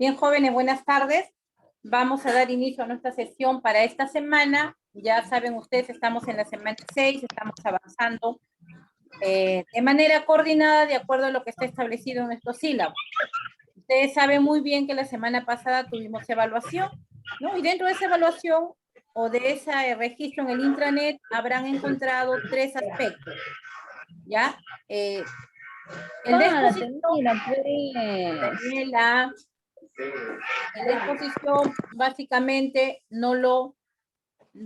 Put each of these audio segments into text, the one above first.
Bien, jóvenes, buenas tardes. Vamos a dar inicio a nuestra sesión para esta semana. Ya saben ustedes, estamos en la semana 6, estamos avanzando de manera coordinada de acuerdo a lo que está establecido en nuestros sílabos. Ustedes saben muy bien que la semana pasada tuvimos evaluación, ¿no? Y dentro de esa evaluación o de ese registro en el intranet habrán encontrado 3 aspectos, ¿ya? El de exposición, Daniela, el de exposición básicamente no lo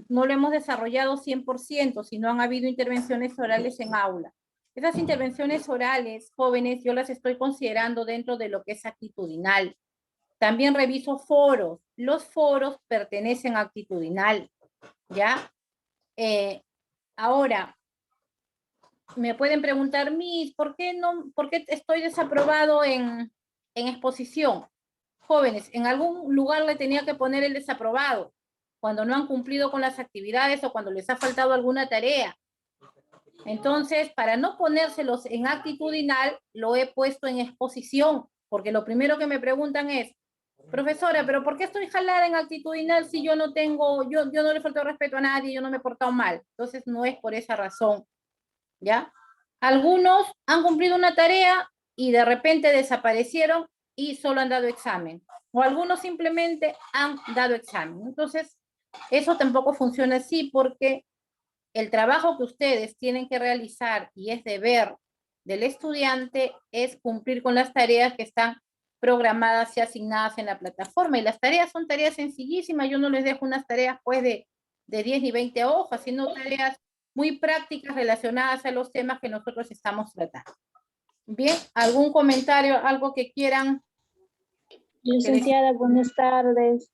hemos desarrollado 100%, sino han habido intervenciones orales en aula. Esas intervenciones orales, jóvenes, yo las estoy considerando dentro de lo que es actitudinal. También reviso foros. Los foros pertenecen a actitudinal, ¿ya? Ahora, me pueden preguntar, Miss, ¿por qué estoy desaprobado en exposición? Jóvenes, en algún lugar le tenía que poner el desaprobado, cuando no han cumplido con las actividades o cuando les ha faltado alguna tarea. Entonces, para no ponérselos en actitudinal, lo he puesto en exposición, porque lo primero que me preguntan es, profesora, ¿pero por qué estoy jalada en actitudinal si yo no tengo, yo no le falto respeto a nadie, yo no me he portado mal? Entonces, no es por esa razón, ¿ya? Algunos han cumplido una tarea y de repente desaparecieron y solo han dado examen. O algunos simplemente han dado examen. Entonces, eso tampoco funciona así porque el trabajo que ustedes tienen que realizar y es deber del estudiante es cumplir con las tareas que están programadas y asignadas en la plataforma. Y las tareas son tareas sencillísimas. Yo no les dejo unas tareas pues de 10 ni 20 hojas, sino tareas muy prácticas relacionadas a los temas que nosotros estamos tratando. Bien, ¿algún comentario, algo que quieran? Licenciada, buenas tardes.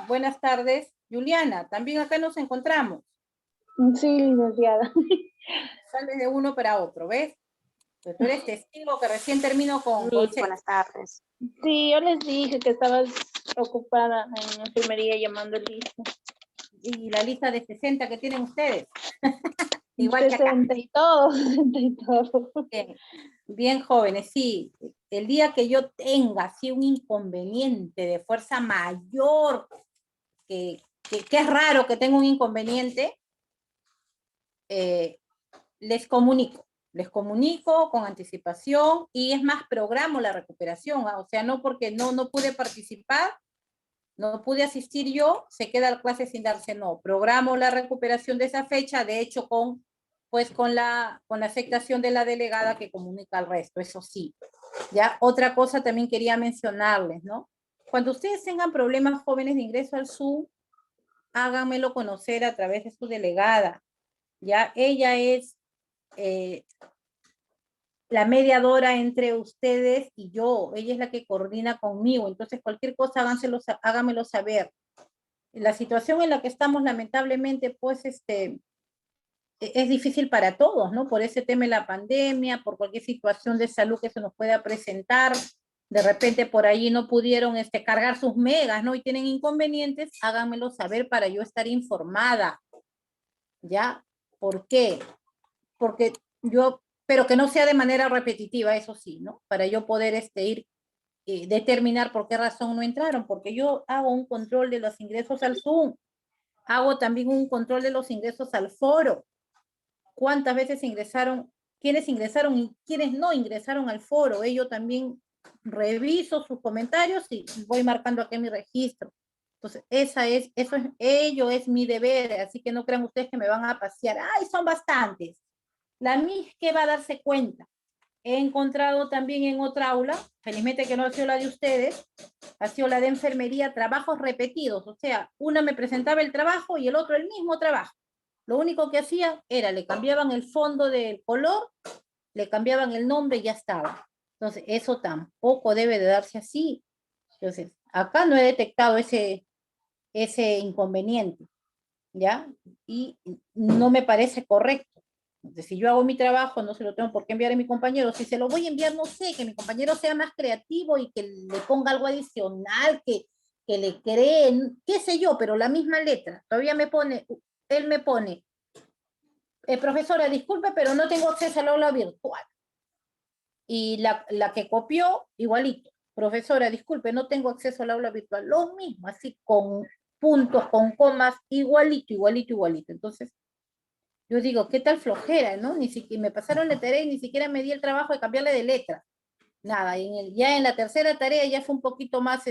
Buenas tardes. Juliana, también acá nos encontramos. Sí, licenciada. Sales de uno para otro, ¿ves? Pues tú eres testigo que recién termino con buenas tardes. Sí, yo les dije que estabas ocupada en la enfermería llamando lista. Y la lista de 60 que tienen ustedes. Igual 60 y todo, 60 y todo. Bien, bien jóvenes, sí. El día que yo tenga así un inconveniente de fuerza mayor, que es raro que tenga un inconveniente, les comunico con anticipación y es más, programo la recuperación, o sea, no porque no pude participar, no pude asistir yo, se queda la clase sin darse, no, programo la recuperación de esa fecha, de hecho con la aceptación de la delegada que comunica al resto, eso sí. Ya, otra cosa también quería mencionarles, ¿no? Cuando ustedes tengan problemas jóvenes de ingreso al Zoom, háganmelo conocer a través de su delegada, ya, ella es la mediadora entre ustedes y yo, ella es la que coordina conmigo, entonces cualquier cosa háganmelo saber. La situación en la que estamos lamentablemente pues es difícil para todos, ¿no? Por ese tema de la pandemia, por cualquier situación de salud que se nos pueda presentar, de repente por ahí no pudieron cargar sus megas, ¿no? Y tienen inconvenientes, háganmelo saber para yo estar informada, ¿ya? ¿Por qué? Porque pero que no sea de manera repetitiva, eso sí, ¿no? Para yo poder ir determinar por qué razón no entraron, porque yo hago un control de los ingresos al Zoom, hago también un control de los ingresos al foro, cuántas veces ingresaron, quiénes ingresaron y quiénes no ingresaron al foro, yo también reviso sus comentarios y voy marcando aquí en mi registro. Entonces, ello es mi deber, así que no crean ustedes que me van a pasear, ¡ay, son bastantes! La MIS que va a darse cuenta. He encontrado también en otra aula, felizmente que no ha sido la de ustedes, ha sido la de enfermería, trabajos repetidos, o sea, una me presentaba el trabajo y el otro el mismo trabajo. Lo único que hacía era, le cambiaban el fondo del color, le cambiaban el nombre y ya estaba. Entonces, eso tampoco debe de darse así. Entonces, acá no he detectado ese inconveniente, ¿ya? Y no me parece correcto. Entonces, si yo hago mi trabajo, no se lo tengo por qué enviar a mi compañero. Si se lo voy a enviar, no sé, que mi compañero sea más creativo y que le ponga algo adicional, que le creen, qué sé yo, pero la misma letra. Todavía él me pone, profesora, disculpe, pero no tengo acceso al aula virtual. Y la que copió, igualito. Profesora, disculpe, no tengo acceso al aula virtual. Lo mismo, así con puntos, con comas, igualito, igualito, igualito. Entonces, yo digo, ¿qué tal flojera, no? Ni siquiera me pasaron la tarea y ni siquiera me di el trabajo de cambiarle de letra. Nada, ya en la tercera tarea ya fue un poquito más,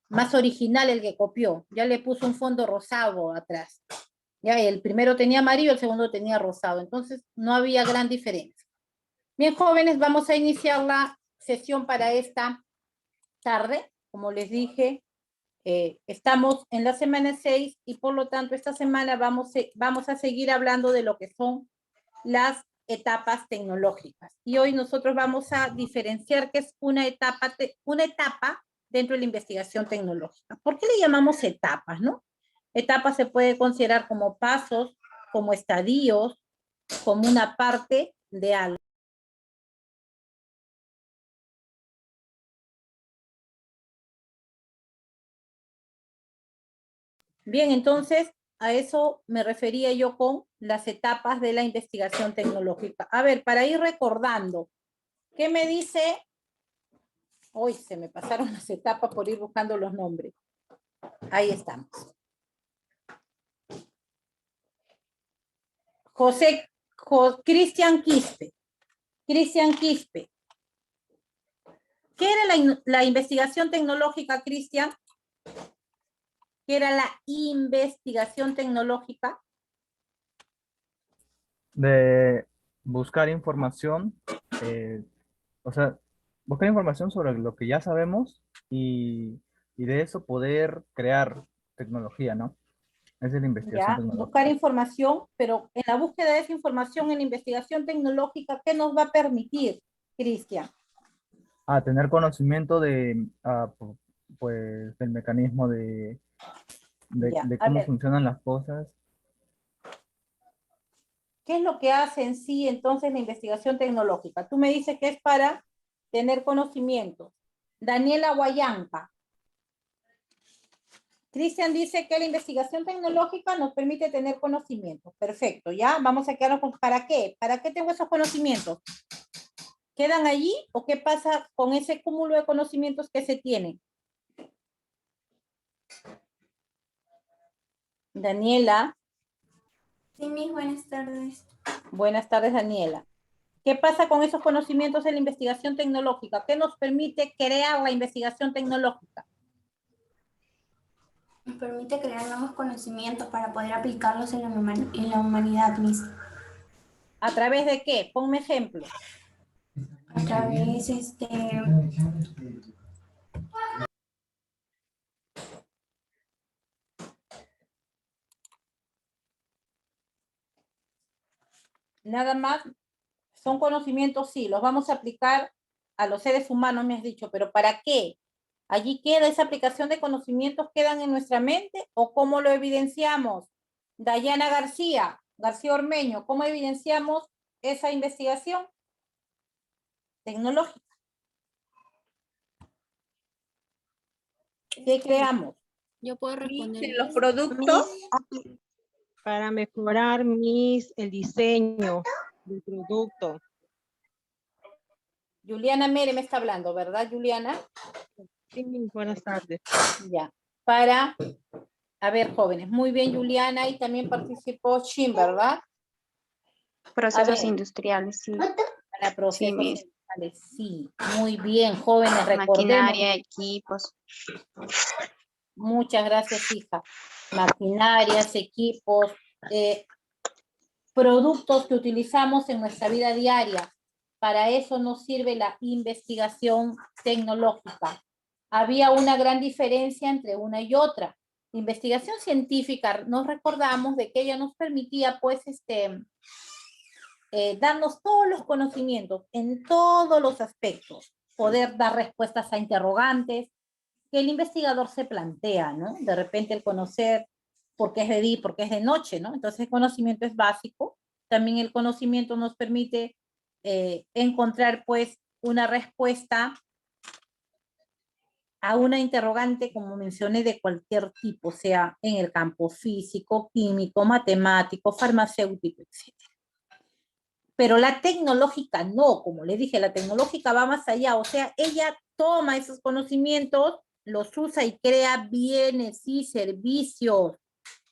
más original el que copió. Ya le puso un fondo rosado atrás. Ya el primero tenía amarillo, el segundo tenía rosado. Entonces, no había gran diferencia. Bien, jóvenes, vamos a iniciar la sesión para esta tarde. Como les dije, estamos en la semana 6 y por lo tanto esta semana vamos a seguir hablando de lo que son las etapas tecnológicas. Y hoy nosotros vamos a diferenciar qué es una etapa dentro de la investigación tecnológica. ¿Por qué le llamamos etapas, no? Etapas se puede considerar como pasos, como estadios, como una parte de algo. Bien, entonces a eso me refería yo con las etapas de la investigación tecnológica. A ver, para ir recordando, ¿qué me dice? Hoy se me pasaron las etapas por ir buscando los nombres. Ahí estamos. Cristian Quispe. Cristian Quispe. ¿Qué era la investigación tecnológica, Cristian? ¿Qué era la investigación tecnológica? De buscar información, o sea, buscar información sobre lo que ya sabemos y de eso poder crear tecnología, ¿no? Esa es la investigación Ya, buscar tecnológica. información, pero en la búsqueda de esa información, en la investigación tecnológica, ¿qué nos va a permitir, Cristian? Tener conocimiento de, pues, del mecanismo Ya, de a cómo ver, funcionan las cosas. ¿qué es lo que hace en sí entonces la investigación tecnológica? Tú me dices que es para tener conocimiento. Daniela Guayanca. Cristian dice que la investigación tecnológica nos permite tener conocimiento. Perfecto, ya vamos a quedarnos con ¿para qué? ¿Para qué tengo esos conocimientos? ¿Quedan allí o qué pasa con ese cúmulo de conocimientos que se tienen? Daniela. Sí, mis buenas tardes. Buenas tardes, Daniela. ¿Qué pasa con esos conocimientos en la investigación tecnológica? ¿Qué nos permite crear la investigación tecnológica? Nos permite crear nuevos conocimientos para poder aplicarlos en la humanidad misma. ¿A través de qué? Ponme ejemplo. A través, Nada más, son conocimientos, sí, los vamos a aplicar a los seres humanos, me has dicho, pero ¿para qué? ¿Allí queda esa aplicación de conocimientos, quedan en nuestra mente o cómo lo evidenciamos? Dayana García Ormeño, ¿cómo evidenciamos esa investigación tecnológica? ¿Qué creamos? yo puedo responder. En los productos, Para mejorar el diseño del producto. Juliana Mere me está hablando, ¿verdad, Juliana? Sí, buenas tardes. Ya. A ver, jóvenes, muy bien, Juliana, y también participó Shin, ¿verdad? Procesos ver. industriales, sí. Para procesos Miss. industriales, sí. Muy bien, jóvenes, recordemos. Maquinaria, equipos. Muchas gracias, hija. Maquinarias, equipos, productos que utilizamos en nuestra vida diaria. Para eso nos sirve la investigación tecnológica. Había una gran diferencia entre una y otra. Investigación científica, nos recordamos de que ella nos permitía, pues, darnos todos los conocimientos en todos los aspectos, poder dar respuestas a interrogantes que el investigador se plantea, ¿no? De repente el conocer por qué es de día, por qué es de noche, ¿no? Entonces el conocimiento es básico. También el conocimiento nos permite encontrar, pues, una respuesta a una interrogante, como mencioné, de cualquier tipo, sea en el campo físico, químico, matemático, farmacéutico, etc. Pero la tecnológica no, como les dije, la tecnológica va más allá, o sea, ella toma esos conocimientos, los usa y crea bienes y servicios.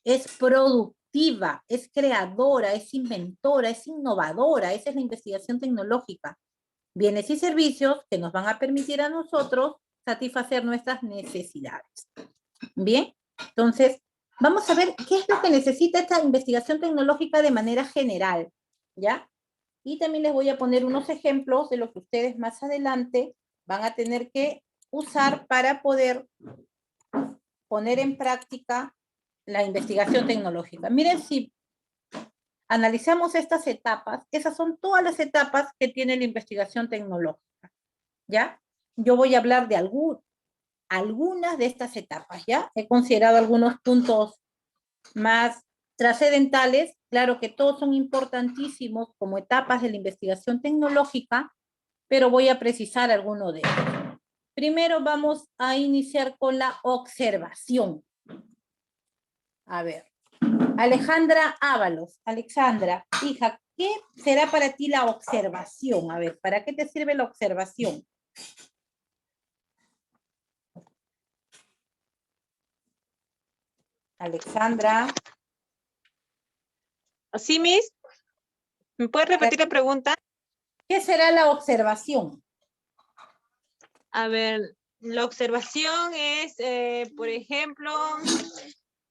Es productiva, es creadora, es inventora, es innovadora. Esa es la investigación tecnológica. Bienes y servicios que nos van a permitir a nosotros satisfacer nuestras necesidades. Bien, entonces vamos a ver qué es lo que necesita esta investigación tecnológica de manera general, ¿ya? Y también les voy a poner unos ejemplos de lo que ustedes más adelante van a tener que usar para poder poner en práctica la investigación tecnológica. Miren, si analizamos estas etapas, esas son todas las etapas que tiene la investigación tecnológica, ¿ya? Yo voy a hablar de algunas de estas etapas, ¿ya? He considerado algunos puntos más trascendentales, claro que todos son importantísimos como etapas de la investigación tecnológica, pero voy a precisar alguno de ellos. Primero vamos a iniciar con la observación. A ver, Alejandra Ábalos. Alexandra, hija, ¿qué será para ti la observación? A ver, ¿para qué te sirve la observación? Alexandra. ¿Así, Miss? ¿Me puedes repetir la pregunta? ¿Qué será la observación? A ver, la observación es, por ejemplo,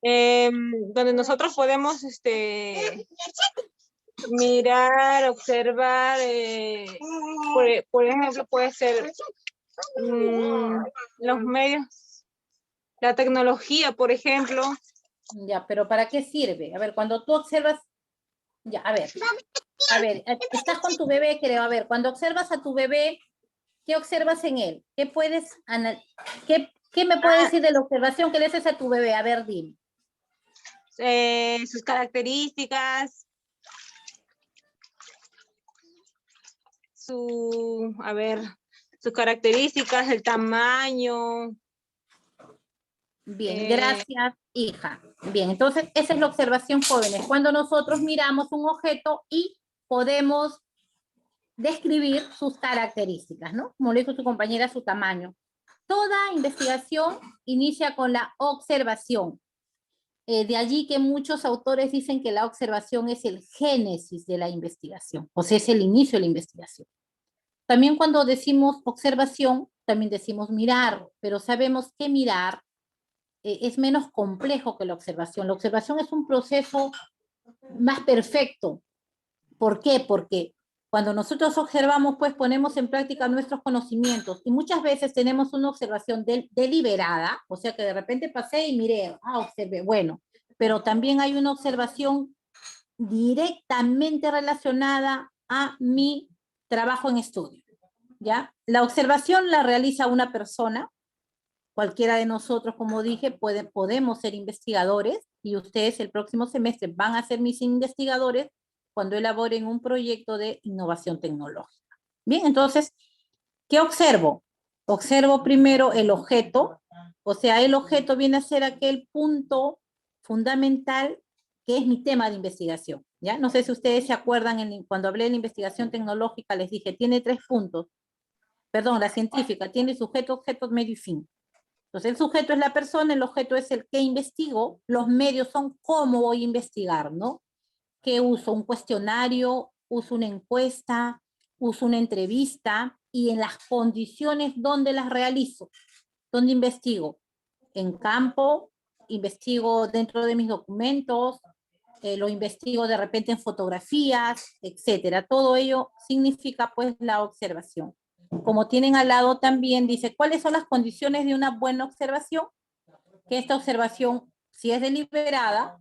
donde nosotros podemos mirar, observar, por ejemplo, puede ser los medios, la tecnología, por ejemplo. Ya, pero ¿para qué sirve? A ver, cuando tú observas, ya, a ver, estás con tu bebé, creo, a ver, cuando observas a tu bebé, ¿qué observas en él? ¿Qué me puedes decir de la observación que le haces a tu bebé? A ver, dime. Sus características, sus características, el tamaño. Bien, gracias, hija. Bien, entonces esa es la observación, jóvenes. Cuando nosotros miramos un objeto y podemos describir sus características, ¿no? Como lo dijo su compañera, su tamaño. Toda investigación inicia con la observación. De allí que muchos autores dicen que la observación es el génesis de la investigación, o sea, es el inicio de la investigación. También cuando decimos observación, también decimos mirar, pero sabemos que mirar es menos complejo que la observación. La observación es un proceso más perfecto. ¿Por qué? Porque cuando nosotros observamos, pues ponemos en práctica nuestros conocimientos y muchas veces tenemos una observación deliberada, o sea que de repente pasé y miré, observé, bueno, pero también hay una observación directamente relacionada a mi trabajo en estudio, ¿ya? La observación la realiza una persona, cualquiera de nosotros, como dije, podemos ser investigadores y ustedes el próximo semestre van a ser mis investigadores cuando elaboren un proyecto de innovación tecnológica. Bien, entonces, ¿qué observo? Observo primero el objeto, o sea, el objeto viene a ser aquel punto fundamental que es mi tema de investigación, ¿ya? No sé si ustedes se acuerdan, cuando hablé de la investigación tecnológica, les dije, tiene 3 puntos. Perdón, la científica tiene sujeto, objeto, medio y fin. Entonces, el sujeto es la persona, el objeto es el que investigo, los medios son cómo voy a investigar, ¿no? ¿Qué uso? Un cuestionario, uso una encuesta, uso una entrevista y en las condiciones donde las realizo, donde investigo. En campo, investigo dentro de mis documentos, lo investigo de repente en fotografías, etcétera. Todo ello significa pues la observación. Como tienen al lado también, dice, ¿cuáles son las condiciones de una buena observación? Que esta observación, si es deliberada,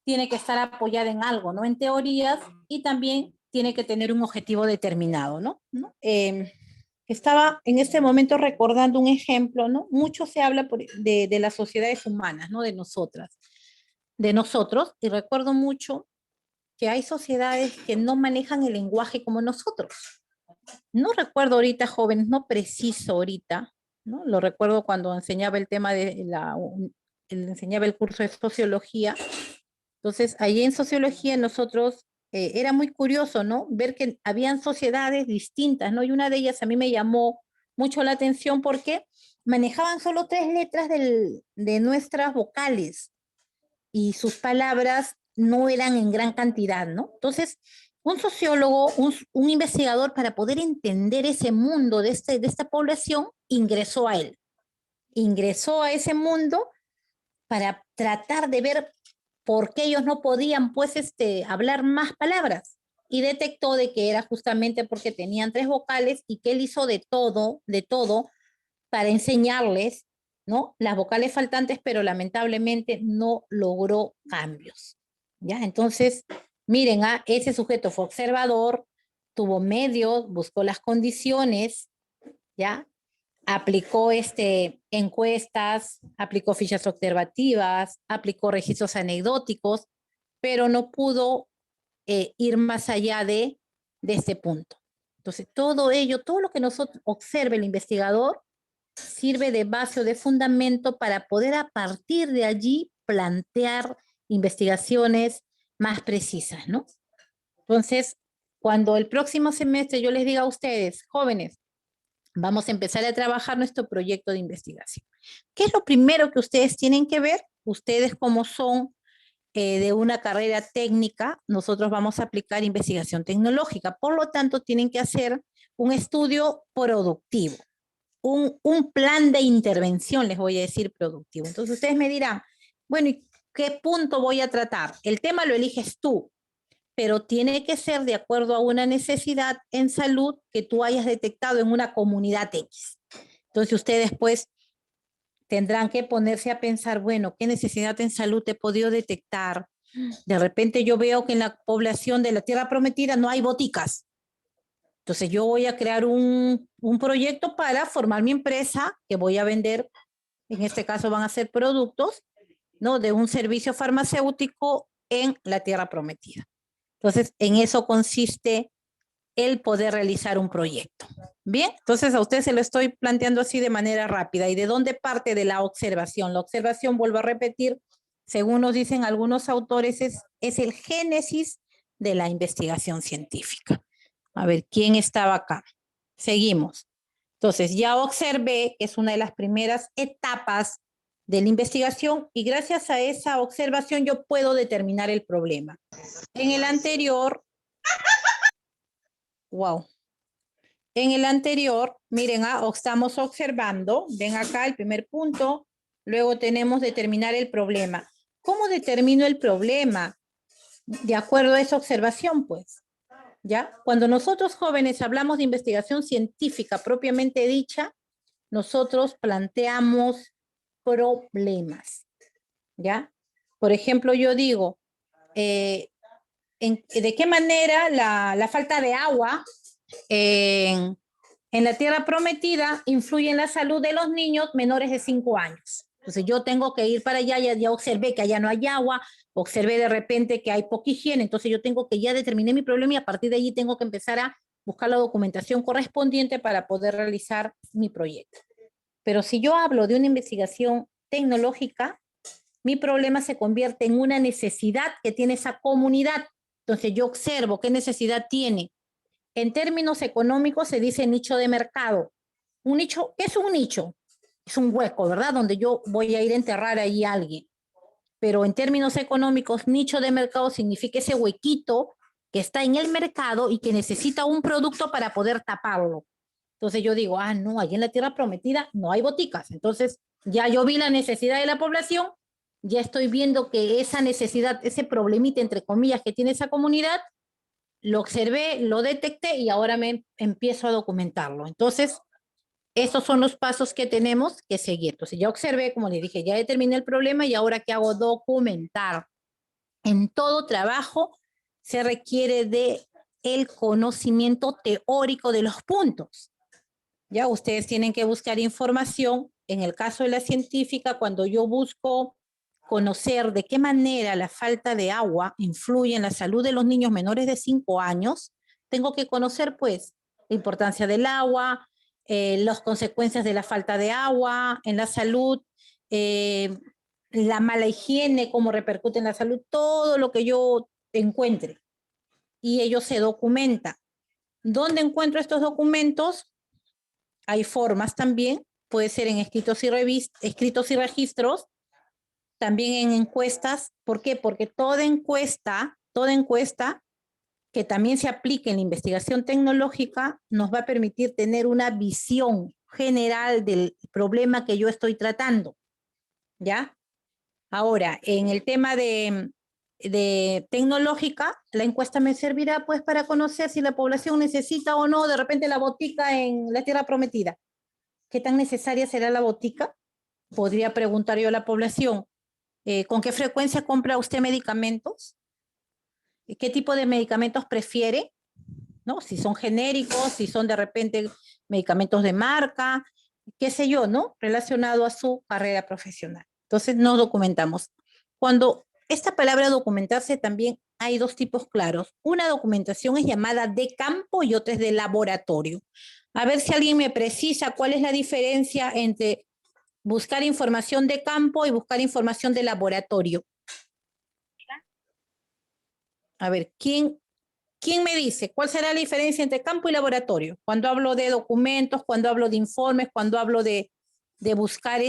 tiene que estar apoyada en algo, ¿no? En teorías, y también tiene que tener un objetivo determinado, ¿no? Estaba en este momento recordando un ejemplo, ¿no? Mucho se habla de las sociedades humanas, ¿no? De nosotros, y recuerdo mucho que hay sociedades que no manejan el lenguaje como nosotros. No recuerdo ahorita, jóvenes, no preciso ahorita, ¿no? Lo recuerdo cuando enseñaba el tema enseñaba el curso de sociología. Entonces, ahí en sociología nosotros, era muy curioso, ¿no? Ver que habían sociedades distintas, ¿no? Y una de ellas a mí me llamó mucho la atención porque manejaban solo 3 letras de nuestras vocales y sus palabras no eran en gran cantidad, ¿no? Entonces, un sociólogo, un investigador, para poder entender ese mundo de esta población, ingresó a él. Ingresó a ese mundo para tratar de ver por qué ellos no podían, pues, hablar más palabras. Y detectó de que era justamente porque tenían 3 vocales y que él hizo de todo para enseñarles, ¿no? Las vocales faltantes, pero lamentablemente no logró cambios, ¿ya? Entonces, miren, ese sujeto fue observador, tuvo medios, buscó las condiciones, ¿ya? Aplicó encuestas, aplicó fichas observativas, aplicó registros anecdóticos, pero no pudo ir más allá de este punto. Entonces, todo ello, todo lo que nosotros observe el investigador, sirve de base o de fundamento para poder a partir de allí plantear investigaciones más precisas, ¿no? Entonces, cuando el próximo semestre yo les diga a ustedes, jóvenes, vamos a empezar a trabajar nuestro proyecto de investigación. ¿Qué es lo primero que ustedes tienen que ver? Ustedes, como son de una carrera técnica, nosotros vamos a aplicar investigación tecnológica. Por lo tanto, tienen que hacer un estudio productivo, un plan de intervención, les voy a decir, productivo. Entonces, ustedes me dirán, bueno, ¿y qué punto voy a tratar? El tema lo eliges tú, pero tiene que ser de acuerdo a una necesidad en salud que tú hayas detectado en una comunidad X. Entonces, ustedes pues tendrán que ponerse a pensar, bueno, ¿qué necesidad en salud he podido detectar? De repente yo veo que en la población de la Tierra Prometida no hay boticas. Entonces yo voy a crear un proyecto para formar mi empresa que voy a vender, en este caso van a ser productos, ¿no? De un servicio farmacéutico en la Tierra Prometida. Entonces, en eso consiste el poder realizar un proyecto. Bien, entonces a usted se lo estoy planteando así de manera rápida. ¿Y de dónde parte? De la observación? La observación, vuelvo a repetir, según nos dicen algunos autores, es el génesis de la investigación científica. A ver, ¿quién estaba acá? Seguimos. Entonces, ya observé que es una de las primeras etapas de la investigación y gracias a esa observación yo puedo determinar el problema. En el anterior, wow. En el anterior, miren, estamos observando, ven acá el primer punto, luego tenemos determinar el problema. ¿Cómo determino el problema? De acuerdo a esa observación, pues, ¿ya? Cuando nosotros jóvenes hablamos de investigación científica propiamente dicha, nosotros planteamos problemas, ¿ya? Por ejemplo, yo digo, ¿de qué manera la falta de agua en la Tierra Prometida influye en la salud de los niños menores de 5 años? Entonces yo tengo que ir para allá, ya observé que allá no hay agua, observé de repente que hay poca higiene, entonces yo tengo que ya determiné mi problema y a partir de allí tengo que empezar a buscar la documentación correspondiente para poder realizar mi proyecto. Pero si yo hablo de una investigación tecnológica, mi problema se convierte en una necesidad que tiene esa comunidad. Entonces yo observo qué necesidad tiene. En términos económicos se dice nicho de mercado. Un nicho, ¿qué es un nicho? Es un hueco, ¿verdad? Donde yo voy a ir a enterrar ahí a alguien. Pero en términos económicos, nicho de mercado significa ese huequito que está en el mercado y que necesita un producto para poder taparlo. Entonces yo digo, no, allí en la Tierra Prometida no hay boticas. Entonces ya yo vi la necesidad de la población, ya estoy viendo que esa necesidad, ese problemita, entre comillas, que tiene esa comunidad, lo observé, lo detecté y ahora me empiezo a documentarlo. Entonces, esos son los pasos que tenemos que seguir. Entonces, ya observé, como les dije, ya determiné el problema y ahora ¿qué hago? Documentar. En todo trabajo se requiere de el conocimiento teórico de los puntos. Ya ustedes tienen que buscar información. En el caso de la científica, cuando yo busco conocer de qué manera la falta de agua influye en la salud de los niños menores de 5 años, tengo que conocer, pues, la importancia del agua, las consecuencias de la falta de agua en la salud, la mala higiene, cómo repercute en la salud, todo lo que yo encuentre. Y ello se documenta. ¿Dónde encuentro estos documentos? hay formas también, puede ser en escritos y registros, también en encuestas. ¿Por qué? Porque toda encuesta que también se aplique en la investigación tecnológica nos va a permitir tener una visión general del problema que yo estoy tratando, ¿ya? Ahora, en el tema de tecnológica, la encuesta me servirá pues para conocer si la población necesita o no de repente la botica en la tierra prometida. ¿Qué tan necesaria será la botica? Podría preguntar yo a la población, ¿con qué frecuencia compra usted medicamentos? ¿Qué tipo de medicamentos prefiere? ¿No? Si son genéricos, si son de repente medicamentos de marca, qué sé yo, ¿no? Relacionado a su carrera profesional. Entonces, nos documentamos. Cuando esta palabra documentarse también hay dos tipos claros. Una documentación es llamada de campo y otra es de laboratorio. A ver si alguien me precisa cuál es la diferencia entre buscar información de campo y buscar información de laboratorio. A ver, ¿quién me dice cuál será la diferencia entre campo y laboratorio? Cuando hablo de documentos, cuando hablo de informes, cuando hablo de buscar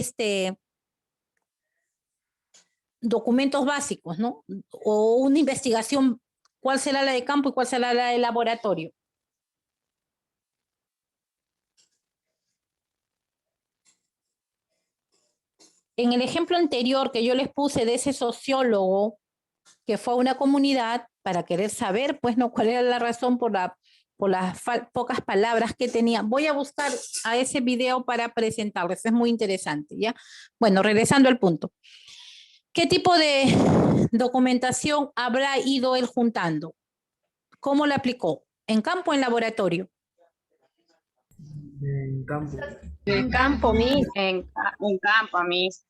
documentos básicos, ¿no? O una investigación, ¿cuál será la de campo y cuál será la de laboratorio? En el ejemplo anterior que yo les puse de ese sociólogo que fue a una comunidad para querer saber, pues, no, cuál era la razón por las pocas palabras que tenía. Voy a buscar a ese video para presentarles, es muy interesante, ¿ya? Bueno, regresando al punto. ¿Qué tipo de documentación habrá ido él juntando? ¿Cómo la aplicó? ¿En campo o en laboratorio? En campo. En campo, en campo, Miss.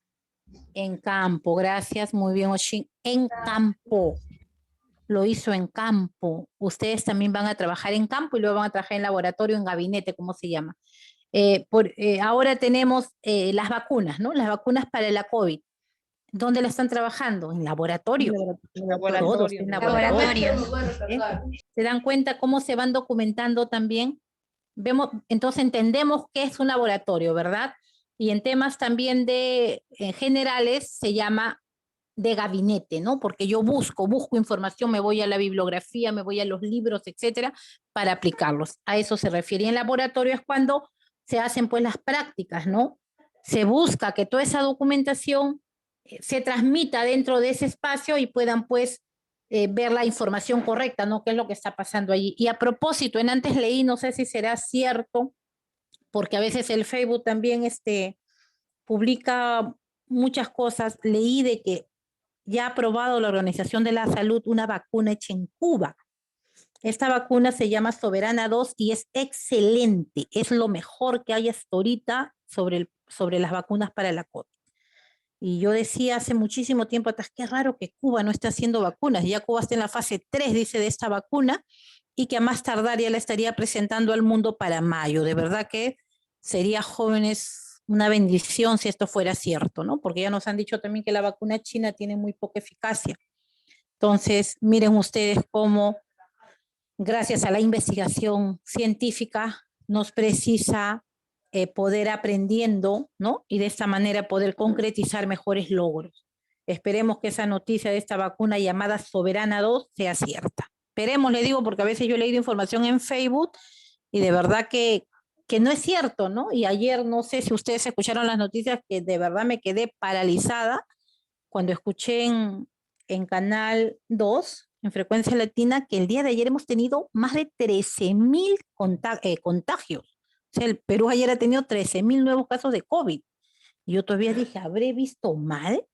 En campo, gracias, muy bien, Oshin. En campo. Lo hizo en campo. Ustedes también van a trabajar en campo y luego van a trabajar en laboratorio, en gabinete, ¿cómo se llama? Ahora tenemos las vacunas, ¿no? Las vacunas para la COVID. ¿Dónde la están trabajando? En laboratorio. Todos en laboratorio. ¿Se dan cuenta cómo se van documentando también? Vemos, entonces entendemos qué es un laboratorio, ¿verdad? Y en temas también generales se llama de gabinete, ¿no? Porque yo busco información, me voy a la bibliografía, me voy a los libros, etcétera, para aplicarlos. A eso se refiere. Y en laboratorio es cuando se hacen pues las prácticas, ¿no? Se busca que toda esa documentación se transmita dentro de ese espacio y puedan pues ver la información correcta, ¿no? ¿Qué es lo que está pasando allí? Y a propósito, antes leí, no sé si será cierto, porque a veces el Facebook también publica muchas cosas, leí de que ya ha aprobado la Organización de la Salud una vacuna hecha en Cuba. Esta vacuna se llama Soberana 2 y es excelente. Es lo mejor que hay hasta ahorita sobre las vacunas para la COVID. Y yo decía hace muchísimo tiempo atrás, qué raro que Cuba no esté haciendo vacunas. Ya Cuba está en la fase 3, dice, de esta vacuna y que a más tardar ya la estaría presentando al mundo para mayo. De verdad que sería, jóvenes, una bendición si esto fuera cierto, ¿no? Porque ya nos han dicho también que la vacuna china tiene muy poca eficacia. Entonces, miren ustedes cómo, gracias a la investigación científica, nos precisa poder aprendiendo, ¿no? Y de esta manera poder concretizar mejores logros. Esperemos que esa noticia de esta vacuna llamada Soberana 2 sea cierta. Esperemos, le digo, porque a veces yo he leído información en Facebook y de verdad que no es cierto, ¿no? Y ayer, no sé si ustedes escucharon las noticias, que de verdad me quedé paralizada cuando escuché en Canal 2, en Frecuencia Latina, que el día de ayer hemos tenido más de 13,000 contagios. O sea, el Perú ayer ha tenido 13,000 nuevos casos de COVID. Y yo todavía dije, ¿habré visto mal?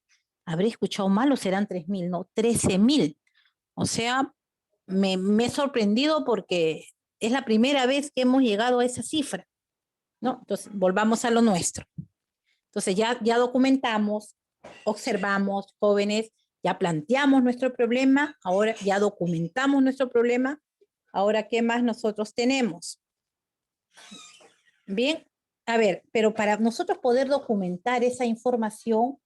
¿Habré escuchado mal o serán 3,000? No, 13,000. O sea, me he sorprendido porque es la primera vez que hemos llegado a esa cifra, ¿no? Entonces, volvamos a lo nuestro. Entonces, ya documentamos, observamos, jóvenes, ya planteamos nuestro problema, ahora ya documentamos nuestro problema, ahora, ¿qué más nosotros tenemos? Bien, a ver, pero para nosotros poder documentar esa información,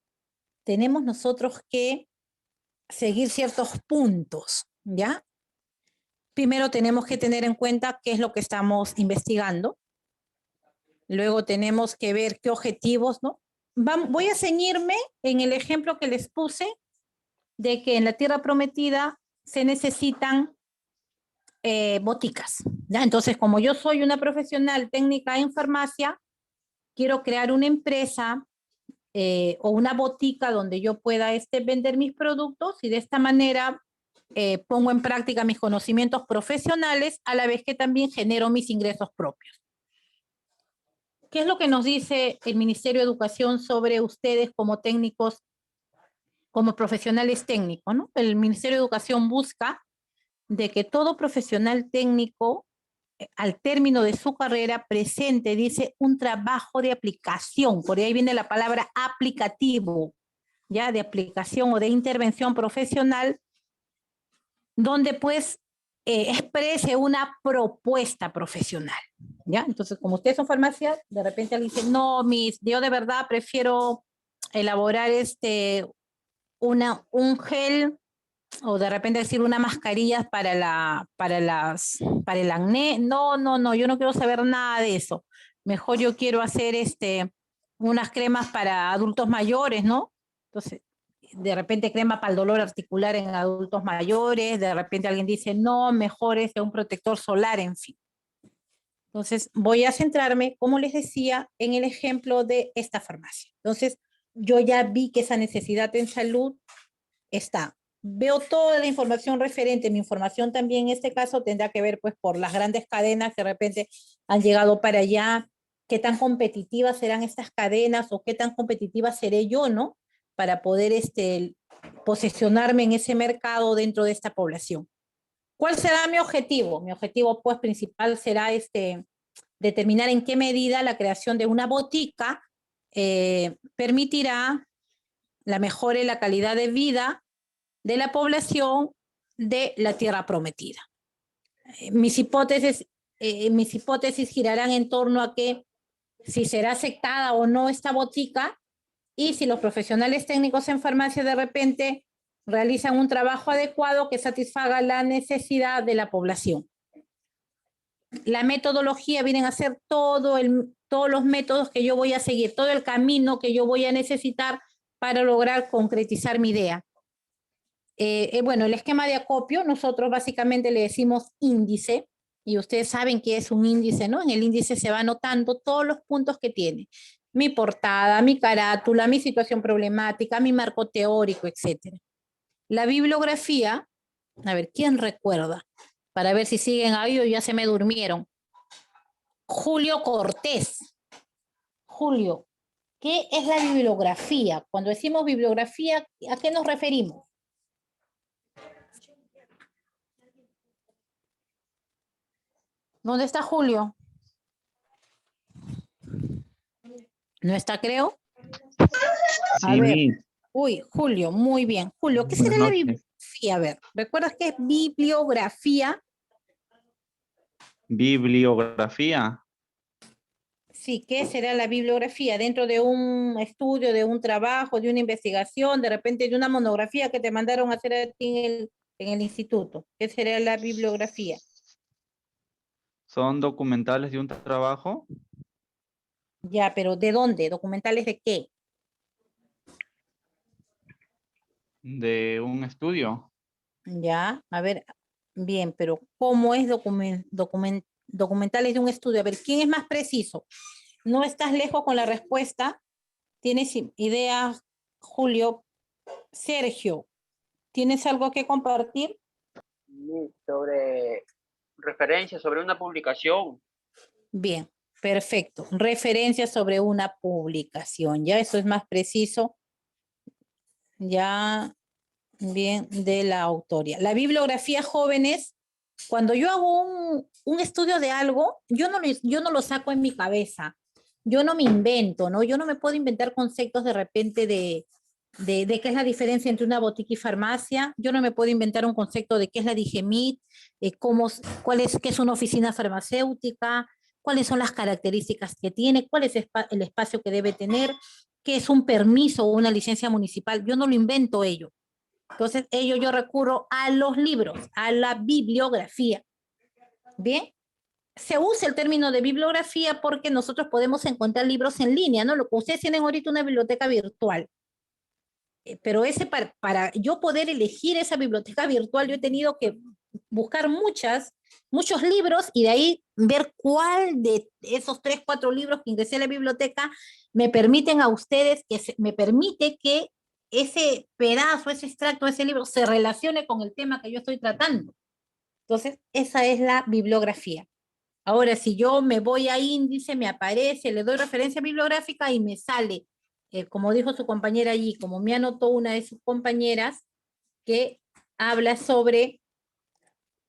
tenemos nosotros que seguir ciertos puntos, ¿ya? Primero tenemos que tener en cuenta qué es lo que estamos investigando. Luego tenemos que ver qué objetivos, ¿no? Voy a ceñirme en el ejemplo que les puse de que en la tierra prometida se necesitan boticas, ¿ya? Entonces, como yo soy una profesional técnica en farmacia, quiero crear una empresa o una botica donde yo pueda vender mis productos y de esta manera pongo en práctica mis conocimientos profesionales a la vez que también genero mis ingresos propios. ¿Qué es lo que nos dice el Ministerio de Educación sobre ustedes como técnicos, como profesionales técnicos, ¿no? El Ministerio de Educación busca de que todo profesional técnico al término de su carrera presente, dice, un trabajo de aplicación, por ahí viene la palabra aplicativo, ya de aplicación o de intervención profesional, donde pues exprese una propuesta profesional, ¿ya? Entonces, como ustedes son farmacias, de repente alguien dice, no, yo de verdad prefiero elaborar un gel o de repente decir una mascarilla para el acné. No, yo no quiero saber nada de eso. Mejor yo quiero hacer unas cremas para adultos mayores, ¿no? Entonces, de repente crema para el dolor articular en adultos mayores, de repente alguien dice, no, mejor un protector solar, en fin. Entonces, voy a centrarme, como les decía, en el ejemplo de esta farmacia. Entonces, yo ya vi que esa necesidad en salud está. Veo toda la información referente, mi información también en este caso tendrá que ver pues por las grandes cadenas que de repente han llegado para allá, qué tan competitivas serán estas cadenas o qué tan competitiva seré yo, ¿no? Para poder posicionarme en ese mercado dentro de esta población. ¿Cuál será mi objetivo? Mi objetivo pues principal será determinar en qué medida la creación de una botica permitirá la mejora en la calidad de vida de la población de la tierra prometida. Mis hipótesis girarán en torno a que si será aceptada o no esta botica y si los profesionales técnicos en farmacia de repente realizan un trabajo adecuado que satisfaga la necesidad de la población. La metodología vienen a ser todos los métodos que yo voy a seguir, todo el camino que yo voy a necesitar para lograr concretizar mi idea. Bueno, el esquema de acopio, nosotros básicamente le decimos índice, y ustedes saben qué es un índice, ¿no? En el índice se va anotando todos los puntos que tiene. Mi portada, mi carátula, mi situación problemática, mi marco teórico, etc. La bibliografía, a ver, ¿quién recuerda? Para ver si siguen ahí o ya se me durmieron. Julio Cortés. Julio, ¿qué es la bibliografía? Cuando decimos bibliografía, ¿a qué nos referimos? ¿Dónde está Julio? ¿No está, creo? A Sí, ver. Miss. Uy, Julio, muy bien. Julio, ¿qué será Buenas la noches. bibliografía? A ver, ¿recuerdas qué es bibliografía? Bibliografía. Sí, ¿qué será la bibliografía? Dentro de un estudio, de un trabajo, de una investigación, de repente de una monografía que te mandaron a hacer a ti en el instituto. ¿Qué será la bibliografía? Son documentales de un trabajo. Ya, pero ¿de dónde? ¿Documentales de qué? De un estudio. Ya, a ver, bien, pero ¿cómo es documentales de un estudio? A ver, ¿quién es más preciso? No estás lejos con la respuesta. ¿Tienes ideas, Julio? Sergio, ¿tienes algo que compartir? Sobre referencias sobre una publicación. Bien, perfecto. Referencias sobre una publicación, ya eso es más preciso. Ya, bien, de la autoría. La bibliografía, jóvenes, cuando yo hago un estudio de algo, yo no lo saco en mi cabeza. Yo no me invento, ¿no? Yo no me puedo inventar conceptos de repente de qué es la diferencia entre una botica y farmacia. Yo no me puedo inventar un concepto de qué es la DIGEMIT, qué es una oficina farmacéutica, cuáles son las características que tiene, cuál es el espacio que debe tener, qué es un permiso o una licencia municipal. Yo no lo invento ello. Entonces, yo recurro a los libros, a la bibliografía. Bien, se usa el término de bibliografía porque nosotros podemos encontrar libros en línea, ¿no? Lo que ustedes tienen ahorita una biblioteca virtual. Pero ese para yo poder elegir esa biblioteca virtual, yo he tenido que buscar muchos libros y de ahí ver cuál de esos 3, 4 libros que ingresé a la biblioteca me permiten a ustedes, me permite que ese pedazo, ese extracto de ese libro se relacione con el tema que yo estoy tratando. Entonces, esa es la bibliografía. Ahora, si yo me voy a índice, me aparece, le doy referencia bibliográfica y me sale, como dijo su compañera allí, como me anotó una de sus compañeras, que habla sobre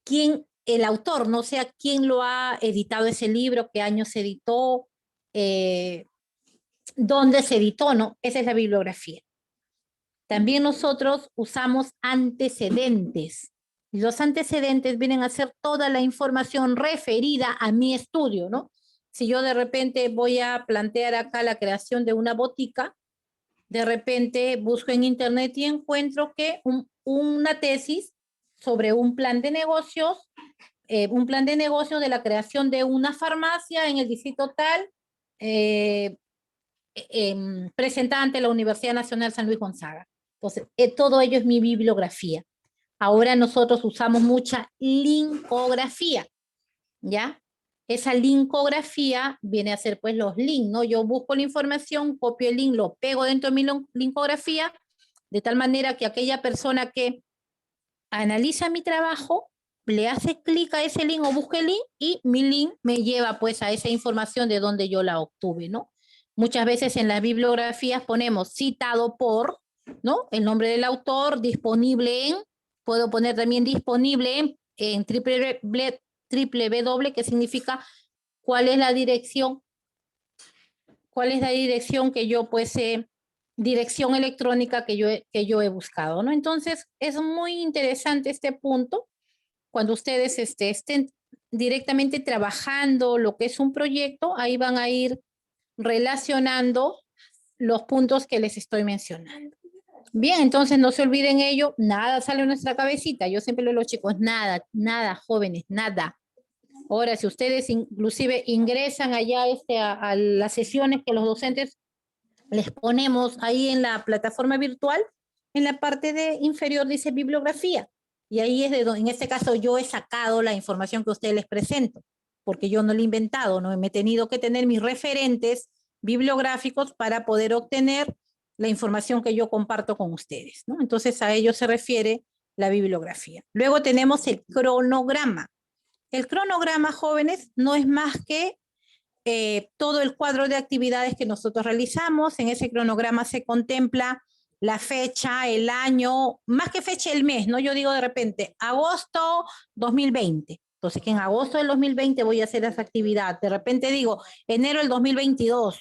quién, el autor, no sé quién lo ha editado ese libro, qué año se editó, dónde se editó, ¿no? Esa es la bibliografía. También nosotros usamos antecedentes. Y los antecedentes vienen a ser toda la información referida a mi estudio, ¿no? Si yo de repente voy a plantear acá la creación de una botica, de repente busco en internet y encuentro que una tesis sobre un plan de negocios de la creación de una farmacia en el distrito tal, presentada ante la Universidad Nacional San Luis Gonzaga. Entonces, todo ello es mi bibliografía. Ahora nosotros usamos mucha linkografía, ¿ya? Esa linkografía viene a ser pues los links, ¿no? Yo busco la información, copio el link, lo pego dentro de mi linkografía, de tal manera que aquella persona que analiza mi trabajo, le hace clic a ese link o busca el link y mi link me lleva pues a esa información de donde yo la obtuve, ¿no? Muchas veces en las bibliografías ponemos citado por, ¿no? El nombre del autor, disponible en, puedo poner también disponible en www, que significa cuál es la dirección que yo pues dirección electrónica que yo he buscado, ¿no? Entonces es muy interesante este punto cuando ustedes estén directamente trabajando lo que es un proyecto, ahí van a ir relacionando los puntos que les estoy mencionando. Bien, entonces no se olviden ello, nada sale en nuestra cabecita, yo siempre le digo a los chicos, nada, jóvenes, nada. Ahora, si ustedes inclusive ingresan allá a las sesiones que los docentes les ponemos ahí en la plataforma virtual, en la parte inferior dice bibliografía, y ahí es de donde, en este caso, yo he sacado la información que a ustedes les presento, porque yo no la he inventado, ¿no? Me he tenido que tener mis referentes bibliográficos para poder obtener la información que yo comparto con ustedes, ¿no? Entonces a ello se refiere la bibliografía. Luego tenemos el cronograma. El cronograma, jóvenes, no es más que todo el cuadro de actividades que nosotros realizamos. En ese cronograma se contempla la fecha, el año, más que fecha, el mes, ¿no? Yo digo de repente, agosto 2020. Entonces, que en agosto del 2020 voy a hacer esa actividad. De repente digo, enero del 2022,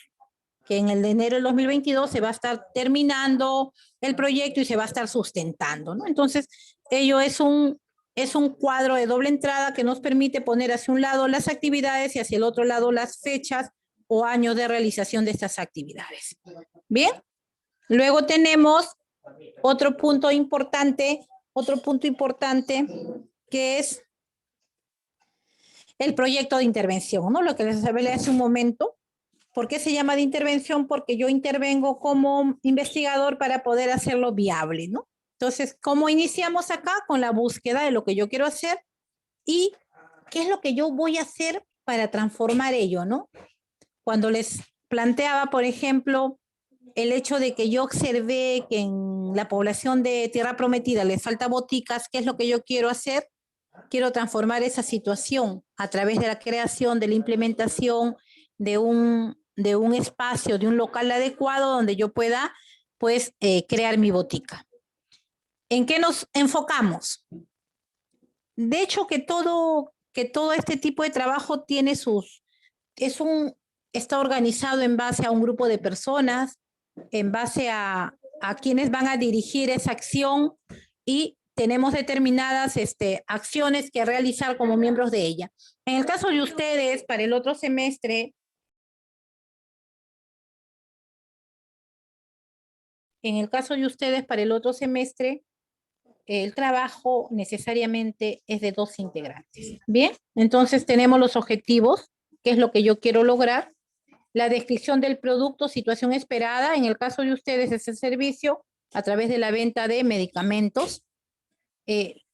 que en el de enero del 2022 se va a estar terminando el proyecto y se va a estar sustentando, ¿no? Entonces, ello es un cuadro de doble entrada que nos permite poner hacia un lado las actividades y hacia el otro lado las fechas o años de realización de estas actividades. Bien, luego tenemos otro punto importante que es el proyecto de intervención, ¿no? Lo que les hablé hace un momento. ¿Por qué se llama de intervención? Porque yo intervengo como investigador para poder hacerlo viable, ¿no? Entonces, ¿cómo iniciamos acá? Con la búsqueda de lo que yo quiero hacer y qué es lo que yo voy a hacer para transformar ello, ¿no? Cuando les planteaba, por ejemplo, el hecho de que yo observé que en la población de Tierra Prometida les falta boticas, ¿qué es lo que yo quiero hacer? Quiero transformar esa situación a través de la creación, de la implementación de un espacio, de un local adecuado donde yo pueda, pues, crear mi botica. ¿En qué nos enfocamos? De hecho, que todo este tipo de trabajo tiene está organizado en base a un grupo de personas, en base a quienes van a dirigir esa acción y tenemos determinadas acciones que realizar como miembros de ella. En el caso de ustedes, para el otro semestre, el trabajo necesariamente es de 2 integrantes. Bien, entonces tenemos los objetivos, que es lo que yo quiero lograr. La descripción del producto, situación esperada. En el caso de ustedes es el servicio a través de la venta de medicamentos.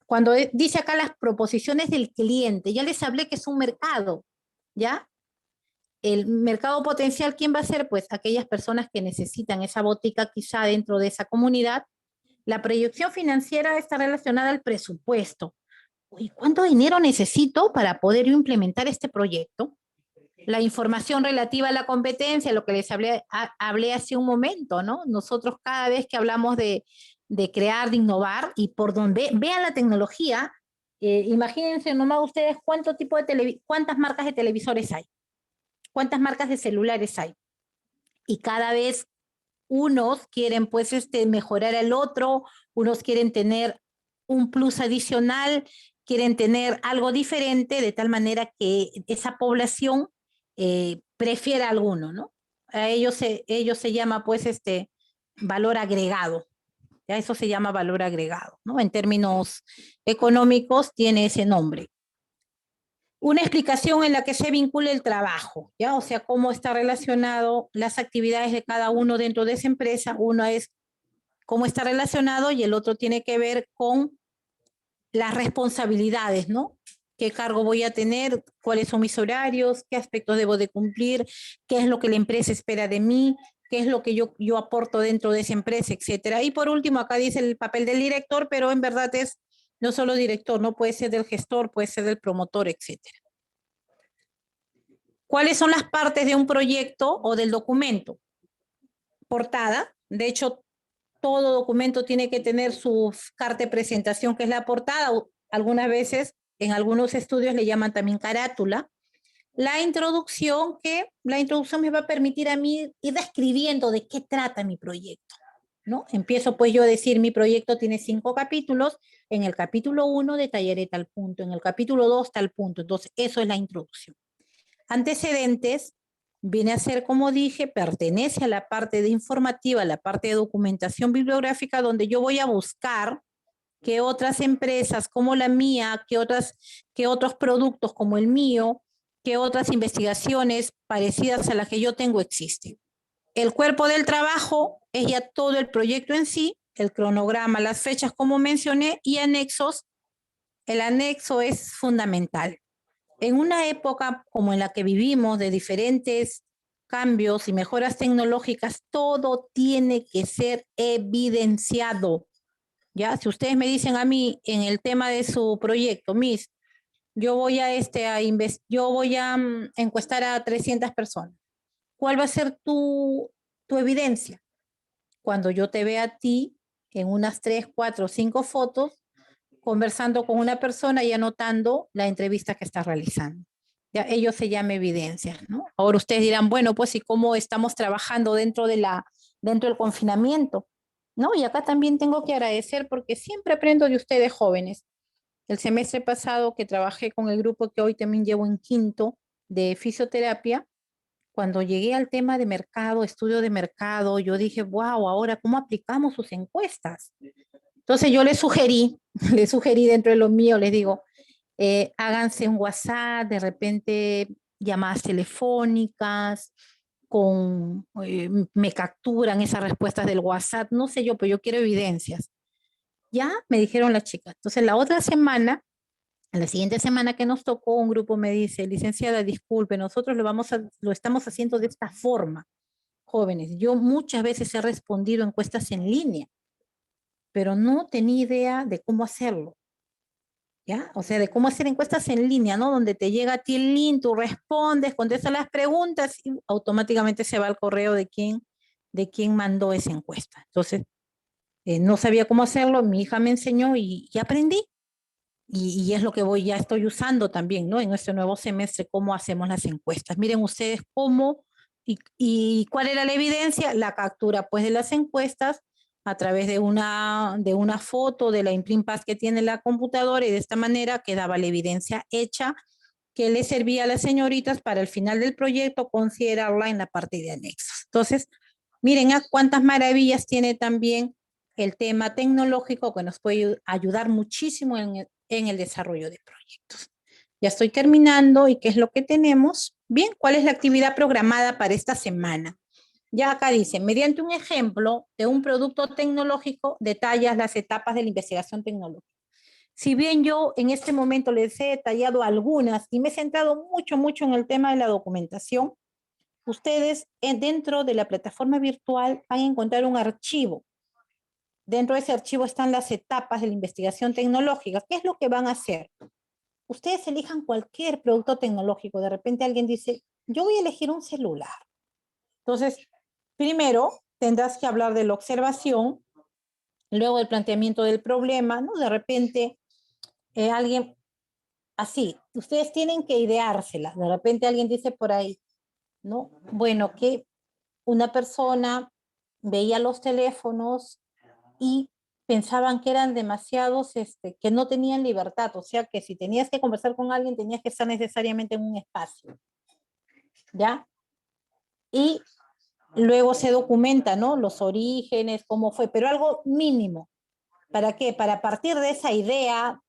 Cuando dice acá las proposiciones del cliente, ya les hablé que es un mercado, ¿ya? El mercado potencial, ¿quién va a ser? Pues aquellas personas que necesitan esa botica quizá dentro de esa comunidad. La proyección financiera está relacionada al presupuesto. ¿Y cuánto dinero necesito para poder yo implementar este proyecto? La información relativa a la competencia, lo que les hablé hace un momento, ¿no? Nosotros cada vez que hablamos de crear, de innovar, y por donde vean la tecnología, imagínense nomás ustedes cuántas marcas de televisores hay, cuántas marcas de celulares hay. Y cada vez unos quieren pues mejorar al otro, unos quieren tener un plus adicional, quieren tener algo diferente, de tal manera que esa población prefiere a alguno, ¿no? A ellos se llama pues valor agregado. Ya eso se llama valor agregado, ¿no? En términos económicos tiene ese nombre. Una explicación en la que se vincula el trabajo, ¿ya? O sea, cómo está relacionado las actividades de cada uno dentro de esa empresa. Uno es cómo está relacionado y el otro tiene que ver con las responsabilidades, ¿no? ¿Qué cargo voy a tener? ¿Cuáles son mis horarios? ¿Qué aspectos debo de cumplir? ¿Qué es lo que la empresa espera de mí? ¿Qué es lo que yo aporto dentro de esa empresa, etcétera? Y por último, acá dice el papel del director, pero en verdad es no solo director, no puede ser del gestor, puede ser del promotor, etcétera. ¿Cuáles son las partes de un proyecto o del documento? Portada. De hecho, todo documento tiene que tener su carta de presentación, que es la portada. Algunas veces, en algunos estudios le llaman también carátula. La introducción me va a permitir a mí ir describiendo de qué trata mi proyecto, ¿no? Empiezo pues yo a decir, mi proyecto tiene 5 capítulos, en el capítulo 1 detallaré tal punto, en el capítulo 2 tal punto. Entonces, eso es la introducción. Antecedentes viene a ser, como dije, pertenece a la parte de informativa, a la parte de documentación bibliográfica, donde yo voy a buscar que otras empresas como la mía, que otros productos como el mío, que otras investigaciones parecidas a las que yo tengo existen. El cuerpo del trabajo es ya todo el proyecto en sí, el cronograma, las fechas como mencioné, y anexos. El anexo es fundamental. En una época como en la que vivimos, de diferentes cambios y mejoras tecnológicas, todo tiene que ser evidenciado. ¿Ya? Si ustedes me dicen a mí en el tema de su proyecto, Miss, yo voy a encuestar a 300 personas. ¿Cuál va a ser tu evidencia? Cuando yo te vea a ti en unas 3, 4, 5 fotos, conversando con una persona y anotando la entrevista que estás realizando. Ya, ello se llama evidencia, ¿no? Ahora ustedes dirán, bueno, pues, ¿y cómo estamos trabajando dentro del confinamiento? ¿No? Y acá también tengo que agradecer porque siempre aprendo de ustedes jóvenes. El semestre pasado que trabajé con el grupo que hoy también llevo en quinto de fisioterapia, cuando llegué al tema de mercado, estudio de mercado, yo dije, wow, ahora, ¿cómo aplicamos sus encuestas? Entonces yo les sugerí dentro de lo mío, les digo, háganse un WhatsApp, de repente llamadas telefónicas, me capturan esas respuestas del WhatsApp, no sé yo, pero yo quiero evidencias. Ya me dijeron las chicas. Entonces la otra semana, la siguiente semana que nos tocó, un grupo me dice, licenciada, disculpe, nosotros lo estamos haciendo de esta forma, jóvenes. Yo muchas veces he respondido encuestas en línea, pero no tenía idea de cómo hacerlo. ¿Ya? O sea, de cómo hacer encuestas en línea, ¿no? Donde te llega a ti el link, tú respondes, contestas las preguntas y automáticamente se va al correo de quién mandó esa encuesta. Entonces, no sabía cómo hacerlo, mi hija me enseñó y aprendí. Y es lo que ya estoy usando también, ¿no? En este nuevo semestre, cómo hacemos las encuestas. Miren ustedes cómo y cuál era la evidencia, la captura pues de las encuestas a través de una foto de la imprint pass que tiene la computadora, y de esta manera quedaba la evidencia hecha que le servía a las señoritas para el final del proyecto considerarla en la parte de anexos. Entonces, miren a cuántas maravillas tiene también el tema tecnológico que nos puede ayudar muchísimo en el desarrollo de proyectos. Ya estoy terminando. ¿Y qué es lo que tenemos? Bien, ¿cuál es la actividad programada para esta semana? Ya acá dice, mediante un ejemplo de un producto tecnológico, detallas las etapas de la investigación tecnológica. Si bien yo en este momento les he detallado algunas y me he centrado mucho en el tema de la documentación, ustedes dentro de la plataforma virtual van a encontrar un archivo. Dentro de ese archivo están las etapas de la investigación tecnológica. ¿Qué es lo que van a hacer? Ustedes elijan cualquier producto tecnológico. De repente alguien dice, yo voy a elegir un celular. Entonces, primero tendrás que hablar de la observación, luego el planteamiento del problema, ¿no? De repente alguien, así, ustedes tienen que ideársela. De repente alguien dice por ahí, ¿no? Bueno, que una persona veía los teléfonos y pensaban que eran demasiados, que no tenían libertad, o sea que si tenías que conversar con alguien tenías que estar necesariamente en un espacio, ¿ya? Y luego se documenta, ¿no? Los orígenes, cómo fue, pero algo mínimo. ¿Para qué? Para partir de esa idea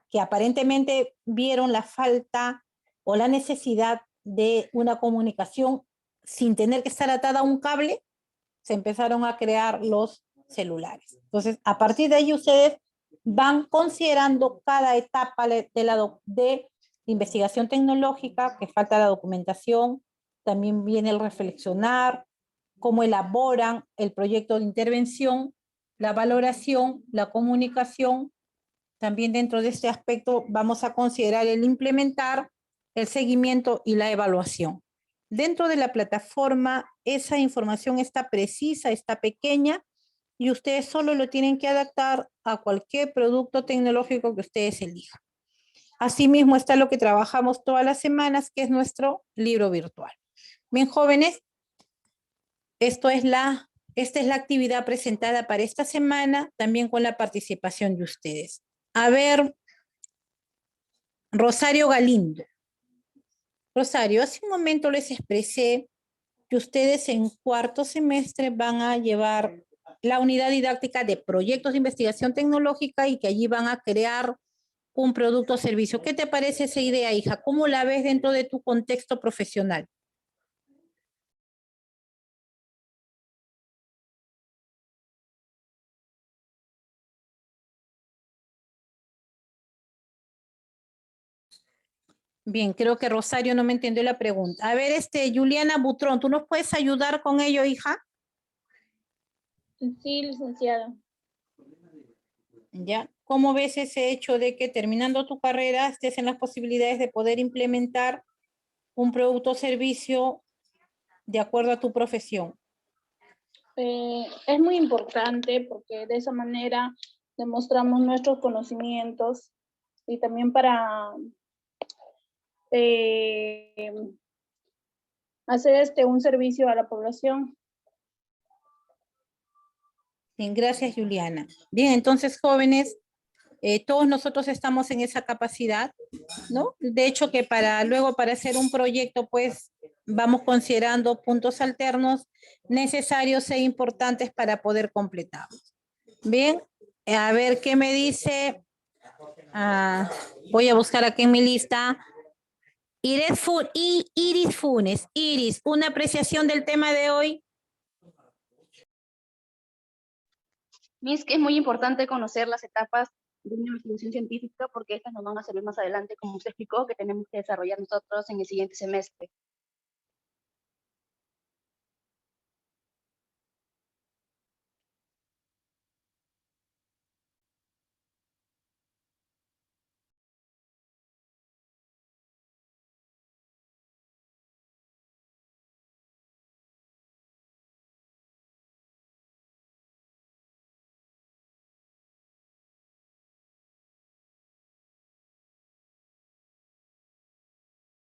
que aparentemente vieron la falta o la necesidad de una comunicación sin tener que estar atada a un cable, se empezaron a crear los celulares. Entonces, a partir de ahí ustedes van considerando cada etapa de investigación tecnológica, que falta la documentación, también viene el reflexionar, cómo elaboran el proyecto de intervención, la valoración, la comunicación. También dentro de este aspecto vamos a considerar el implementar, el seguimiento y la evaluación. Dentro de la plataforma, esa información está precisa, está pequeña, y ustedes solo lo tienen que adaptar a cualquier producto tecnológico que ustedes elijan. Asimismo está lo que trabajamos todas las semanas, que es nuestro libro virtual. Bien, jóvenes, esta es la actividad presentada para esta semana, también con la participación de ustedes. A ver, Rosario Galindo. Rosario, hace un momento les expresé que ustedes en cuarto semestre van a llevar la unidad didáctica de proyectos de investigación tecnológica y que allí van a crear un producto o servicio. ¿Qué te parece esa idea, hija? ¿Cómo la ves dentro de tu contexto profesional? Bien, creo que Rosario no me entendió la pregunta. A ver, Juliana Butrón, ¿tú nos puedes ayudar con ello, hija? Sí, licenciada. ¿Ya? ¿Cómo ves ese hecho de que terminando tu carrera estés en las posibilidades de poder implementar un producto o servicio de acuerdo a tu profesión? Es muy importante porque de esa manera demostramos nuestros conocimientos y también para hacer un servicio a la población. Bien, gracias, Juliana. Bien, entonces, jóvenes, todos nosotros estamos en esa capacidad, ¿no? De hecho, que luego para hacer un proyecto, pues, vamos considerando puntos alternos necesarios e importantes para poder completarlos. Bien, a ver qué me dice. Voy a buscar aquí en mi lista. Iris Funes. Iris, una apreciación del tema de hoy. Es que es muy importante conocer las etapas de una investigación científica porque estas nos van a servir más adelante, como usted explicó, que tenemos que desarrollar nosotros en el siguiente semestre.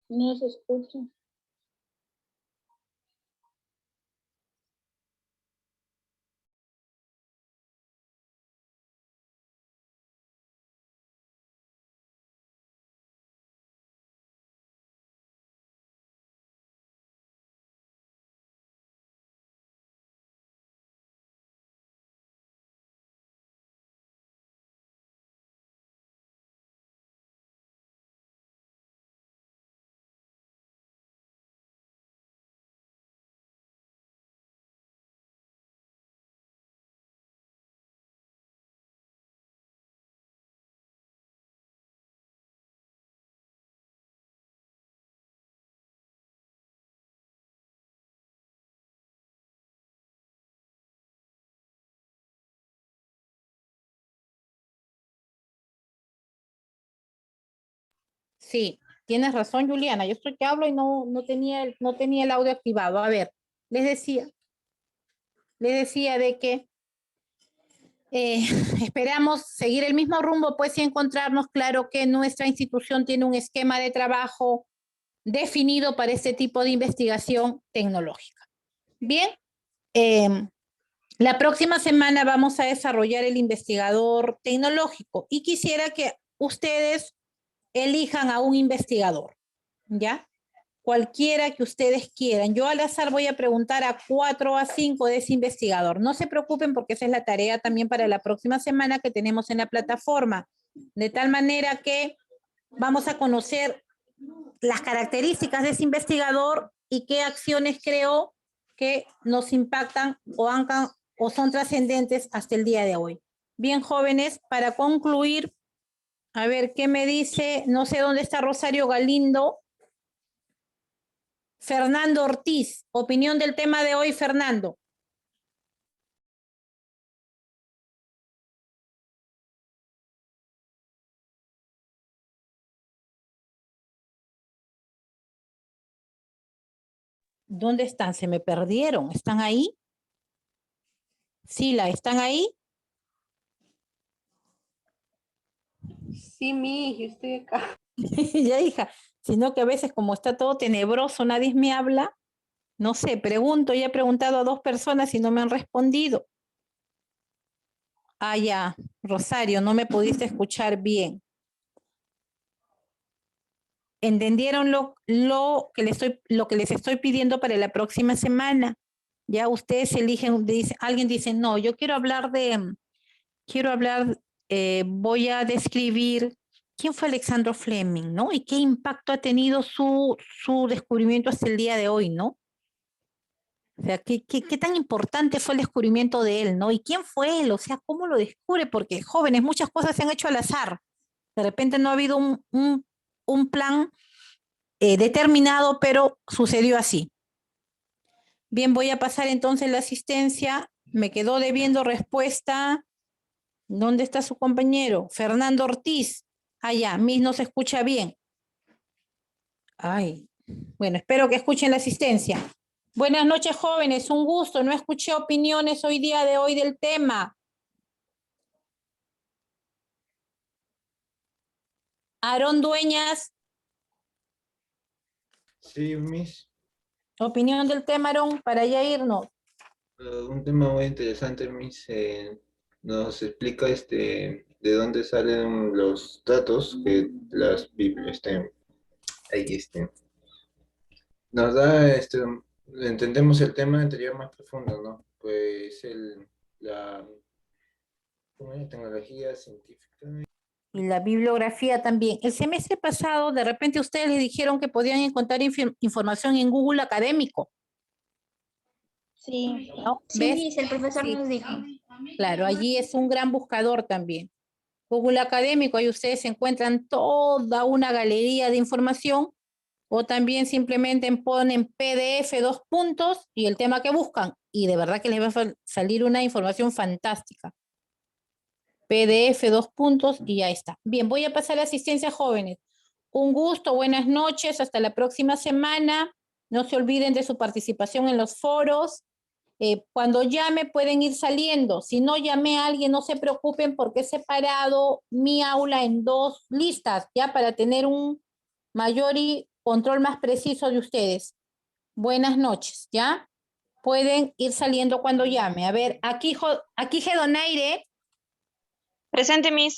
No se escucha. Sí, tienes razón, Juliana. Yo estoy que hablo y no tenía el audio activado. A ver, les decía de que esperamos seguir el mismo rumbo, pues, y encontrarnos. Claro que nuestra institución tiene un esquema de trabajo definido para este tipo de investigación tecnológica. Bien, la próxima semana vamos a desarrollar el investigador tecnológico y quisiera que ustedes elijan a un investigador, ¿ya? Cualquiera que ustedes quieran. Yo al azar voy a preguntar a 4 o a 5 de ese investigador. No se preocupen porque esa es la tarea también para la próxima semana que tenemos en la plataforma. De tal manera que vamos a conocer las características de ese investigador y qué acciones creó que nos impactan o son trascendentes hasta el día de hoy. Bien, jóvenes, para concluir, a ver, ¿qué me dice? No sé dónde está Rosario Galindo. Fernando Ortiz, opinión del tema de hoy, Fernando. ¿Dónde están? Se me perdieron. ¿Están ahí? Sila, ¿están ahí? Sí, yo estoy acá. Ya, hija, sino que a veces como está todo tenebroso, nadie me habla. No sé, pregunto, ya he preguntado a 2 personas y no me han respondido. Ah, ya, Rosario, no me pudiste escuchar bien. ¿Entendieron lo que les estoy pidiendo para la próxima semana? Ya ustedes eligen, alguien dice, no, yo voy a describir quién fue Alexander Fleming, ¿no? Y qué impacto ha tenido su descubrimiento hasta el día de hoy, ¿no? O sea, ¿qué tan importante fue el descubrimiento de él, ¿no? ¿Y quién fue él? O sea, ¿cómo lo descubre? Porque jóvenes, muchas cosas se han hecho al azar. De repente no ha habido un plan determinado, pero sucedió así. Bien, voy a pasar entonces la asistencia. Me quedó debiendo respuesta. ¿Dónde está su compañero? Fernando Ortiz. Allá, Miss no se escucha bien. Ay, bueno, espero que escuchen la asistencia. Buenas noches, jóvenes. Un gusto. No escuché opiniones hoy día de hoy del tema. Aarón Dueñas. Sí, Miss. Opinión del tema, Aarón, para ya irnos. Un tema muy interesante, Miss. Nos explica de dónde salen los datos que las Biblias ahí nos da entendemos el tema anterior más profundo, ¿no? Pues ¿cómo es? Tecnología científica. Y la bibliografía también. El semestre pasado, de repente ustedes les dijeron que podían encontrar información en Google Académico. Sí. ¿No? Sí, ¿Ves? el profesor Sí. nos dijo. Claro, allí es un gran buscador también. Google Académico, ahí ustedes encuentran toda una galería de información, o también simplemente ponen PDF 2 puntos y el tema que buscan, y de verdad que les va a salir una información fantástica. PDF 2 puntos y ya está. Bien, voy a pasar a asistencia jóvenes. Un gusto, buenas noches, hasta la próxima semana. No se olviden de su participación en los foros. Cuando llame pueden ir saliendo. Si no llamé a alguien, no se preocupen porque he separado mi aula en 2 listas, ya para tener un mayor y control más preciso de ustedes. Buenas noches, ¿ya? Pueden ir saliendo cuando llame. A ver, aquí Gedonaire. Presente, Miss.